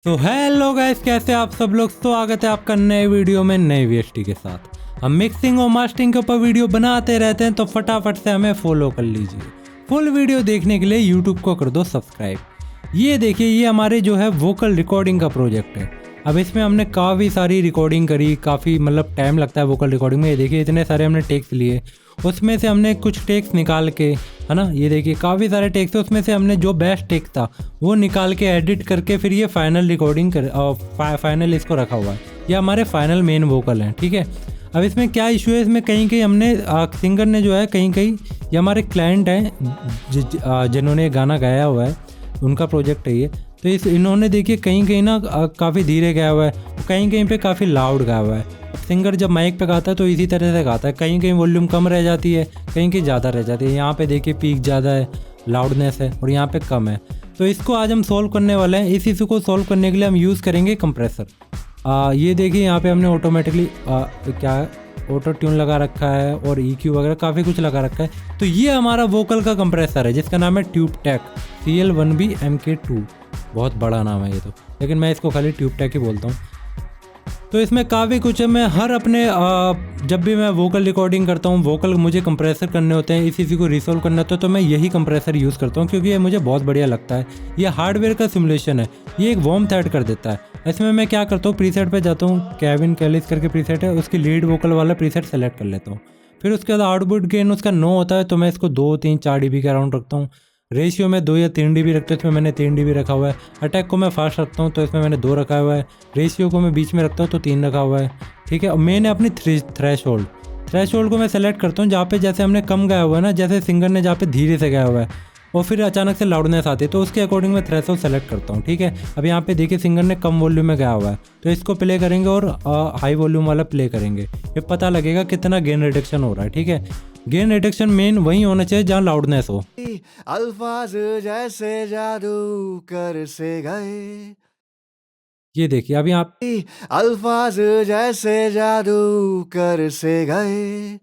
तो hello guys, कैसे आप सब लोग। स्वागत है आपका नए वीडियो में नए वीएसटी के साथ। हम मिक्सिंग और मास्टरिंग के ऊपर वीडियो बनाते रहते हैं, तो फटाफट से हमें फॉलो कर लीजिए। फुल वीडियो देखने के लिए यूट्यूब को कर दो सब्सक्राइब। ये देखिए, ये हमारे जो है वोकल रिकॉर्डिंग का प्रोजेक्ट है। अब इसमें हमने काफ़ी सारी रिकॉर्डिंग करी, काफ़ी मतलब टाइम लगता है वोकल रिकॉर्डिंग में। ये देखिए, इतने सारे हमने टेक्स लिए, उसमें से हमने कुछ टेक्स निकाल के, है ना, ये देखिए काफ़ी सारे टेक्स थे, उसमें से हमने जो बेस्ट टेक्स था वो निकाल के एडिट करके फिर ये फाइनल रिकॉर्डिंग कर फाइनल इसको रखा हुआ है। ये हमारे फाइनल मेन वोकल हैं, ठीक है। अब इसमें क्या इशू है, इसमें कहीं कहीं हमने सिंगर ने जो है कहीं कहीं, ये हमारे क्लाइंट हैं जिन्होंने गाना गाया हुआ है, उनका प्रोजेक्ट है ये। तो इन्होंने देखिए कहीं कहीं ना काफ़ी धीरे गाया हुआ है, कहीं कहीं पे काफ़ी लाउड गाया हुआ है। सिंगर जब माइक पे गाता है तो इसी तरह से गाता है, कहीं कहीं वॉल्यूम कम रह जाती है, कहीं कहीं ज़्यादा रह जाती है। यहाँ पे देखिए पीक ज़्यादा है, लाउडनेस है, और यहाँ पे कम है। तो इसको आज हम सॉल्व करने वाले हैं। इस इशू को सॉल्व करने के लिए हम यूज़ करेंगे कंप्रेसर। ये देखिए यहाँ पे हमने ऑटोमेटिकली क्या ऑटो ट्यून लगा रखा है और EQ वगैरह काफ़ी कुछ लगा रखा है। तो ये हमारा वोकल का कंप्रेसर है जिसका नाम है ट्यूबटेक CL1B MK2। बहुत बड़ा नाम है ये तो, लेकिन मैं इसको खाली ट्यूबटेक ही बोलता हूँ। तो इसमें काफ़ी कुछ है। मैं हर अपने जब भी मैं वोकल रिकॉर्डिंग करता हूँ, वोकल मुझे कंप्रेसर करने होते हैं, इसी को रिसोल्व करना होता है, तो मैं यही कंप्रेसर यूज़ करता हूँ क्योंकि ये मुझे बहुत बढ़िया लगता है। ये हार्डवेयर का सिमुलेशन है, ये एक वॉर्म ऐड कर देता है। इसमें मैं क्या करता हूँ, प्रीसेट पे जाता हूँ, केविन कैलिस करके प्रीसेट है, उसकी लीड वोकल वाला प्रीसेट सेलेक्ट कर लेता हूँ। फिर उसके बाद आउटपुट गेन उसका 9 होता है, तो मैं इसको 2, 3, 4 dB के अराउंड रखता हूँ। रेशियो में 2 या 3 dB रखते हैं, इसमें मैंने 3 dB रखा हुआ है। अटैक को मैं फास्ट रखता हूँ तो इसमें मैंने 2 रखा हुआ है। रेशियो को मैं बीच में रखता हूँ तो 3 रखा हुआ है, ठीक है। और मैंने अपनी थ्रेशोल्ड को मैं सेलेक्ट करता हूँ जहाँ पे जैसे हमने कम गाया हुआ है ना, जैसे सिंगर ने जहाँ पे धीरे से गाया हुआ है और फिर अचानक से लाउडनेस आती है, तो उसके अकॉर्डिंग मैं थ्रेशोल्ड सेलेक्ट करता हूँ, ठीक है। अब यहाँ पे देखिए सिंगर ने कम वॉल्यूम में गाया हुआ है, तो इसको प्ले करेंगे और हाई वॉल्यूम वाला प्ले करेंगे। ये पता लगेगा कितना गेन रिडक्शन हो रहा है, ठीक है। गेन रिडक्शन मेन वही होना चाहिए जहाँ लाउडनेस हो। अल्फाज जैसे जादू कर से गए, ये देखिए अभी आप अल्फाज जैसे जादू कर से गए,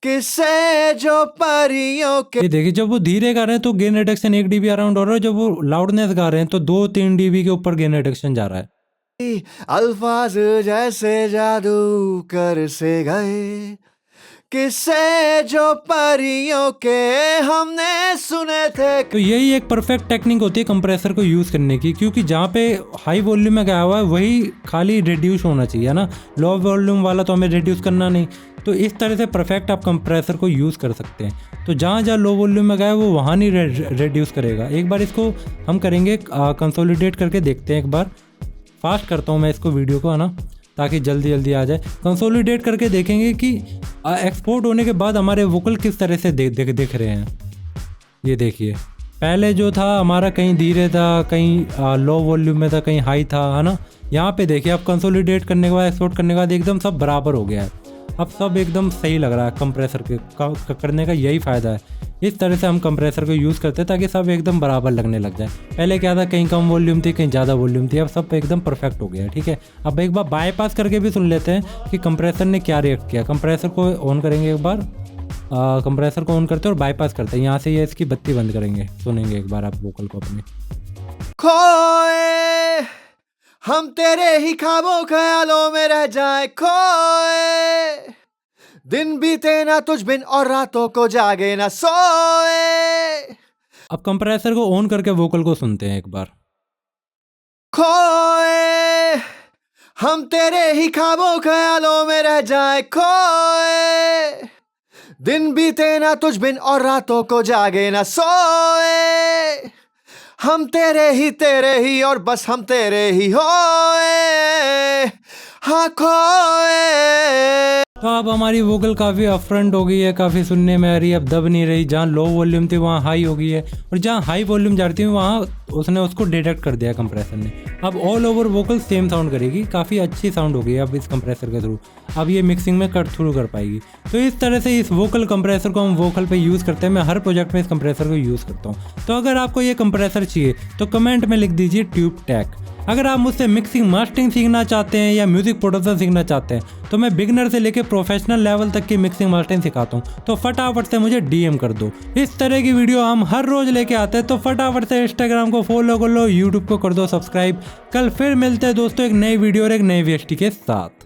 किससे जो परियों के। ये देखिए, जब वो धीरे गा रहे हैं तो गेन रिडक्शन 1 dB अराउंड हो रहा है, जब वो लाउडनेस गा रहे हैं तो 2-3 dB के ऊपर गेन रिडक्शन जा रहा है। अल्फाज जैसे जादू कर से गए, किससे जो परियों के हमने सुने थे। तो यही एक परफेक्ट टेक्निक होती है कंप्रेसर को यूज़ करने की, क्योंकि जहाँ पे हाई वॉल्यूम में गाया हुआ है वही खाली रिड्यूस होना चाहिए ना, लो वॉल्यूम वाला तो हमें रिड्यूस करना नहीं। तो इस तरह से परफेक्ट आप कंप्रेसर को यूज़ कर सकते हैं। तो जहाँ जहाँ लो वॉल्यूम में गाया है वो वहाँ नहीं रिड्यूस करेगा। एक बार इसको हम करेंगे, कंसोलिडेट करके देखते हैं। एक बार फास्ट करता हूँ मैं इसको वीडियो को, है ना, ताकि जल्दी जल्दी आ जाए। कंसोलिडेट करके देखेंगे कि एक्सपोर्ट होने के बाद हमारे वोकल किस तरह से दिख रहे हैं। ये देखिए, पहले जो था हमारा कहीं धीरे था, कहीं लो वॉल्यूम में था, कहीं हाई था, है ना। यहाँ पे देखिए अब कंसोलिडेट करने के बाद, एक्सपोर्ट करने के बाद एकदम सब बराबर हो गया है। अब सब एकदम सही लग रहा है। कंप्रेसर के करने का यही फ़ायदा है। इस तरह से हम कंप्रेसर को यूज़ करते हैं ताकि सब एकदम बराबर लगने लग जाए। पहले क्या था, कहीं कम वॉल्यूम थी, कहीं ज़्यादा वॉल्यूम थी, अब सब एकदम परफेक्ट हो गया है, ठीक है। अब एक बार बाईपास करके भी सुन लेते हैं कि कंप्रेसर ने क्या रिएक्ट किया। कंप्रेसर को ऑन करेंगे एक बार, कंप्रेसर को ऑन करते हैं और बाईपास करते हैं। यहाँ से ये इसकी बत्ती बंद करेंगे, सुनेंगे एक बार आप वोकल को अपने। खोए हम तेरे ही ख्वाबों ख्यालों में रह जाए, खोए दिन बीते ना तुझ बिन और रातों को जागे ना सोए। अब कंप्रेसर को ऑन करके वोकल को सुनते हैं एक बार। खोए हम तेरे ही ख्वाबों ख्यालों में रह जाए, खोए दिन बीते ना तुझ बिन और रातों को जागे ना सोए। हम तेरे ही और बस हम तेरे ही होए, हाँ खोए। तो अब हमारी वोकल काफ़ी अपफ्रंट हो गई है, काफ़ी सुनने में आ रही है, अब दब नहीं रही। जहाँ लो वॉल्यूम थी वहाँ हाई हो गई है, और जहाँ हाई वॉल्यूम जा रही थी वहाँ उसने उसको डिटेक्ट कर दिया कंप्रेसर ने। अब all over vocal same sound करेगी, काफ़ी अच्छी साउंड हो गई है अब इस कंप्रेसर के थ्रू। अब ये मिक्सिंग में कट थ्रू कर पाएगी। तो इस तरह से इस वोकल कंप्रेसर को हम वोकल पे यूज़ करते हैं। मैं हर प्रोजेक्ट में इस कंप्रेसर को यूज़ करता हूँ। तो अगर आपको ये कंप्रेसर चाहिए तो कमेंट में लिख दीजिए ट्यूबटेक, अगर आप मुझसे मिक्सिंग मास्टरिंग सीखना चाहते हैं या म्यूजिक प्रोडक्शन सीखना चाहते हैं तो मैं बिगनर से लेकर प्रोफेशनल लेवल तक की मिक्सिंग मास्टरिंग सिखाता हूँ, तो फटाफट से मुझे डीएम कर दो। इस तरह की वीडियो हम हर रोज लेके आते हैं, तो फटाफट से इंस्टाग्राम को फॉलो कर लो, यूट्यूब को कर दो सब्सक्राइब। कल फिर मिलते हैं दोस्तों एक नई वीडियो और एक नई वीएसटी के साथ।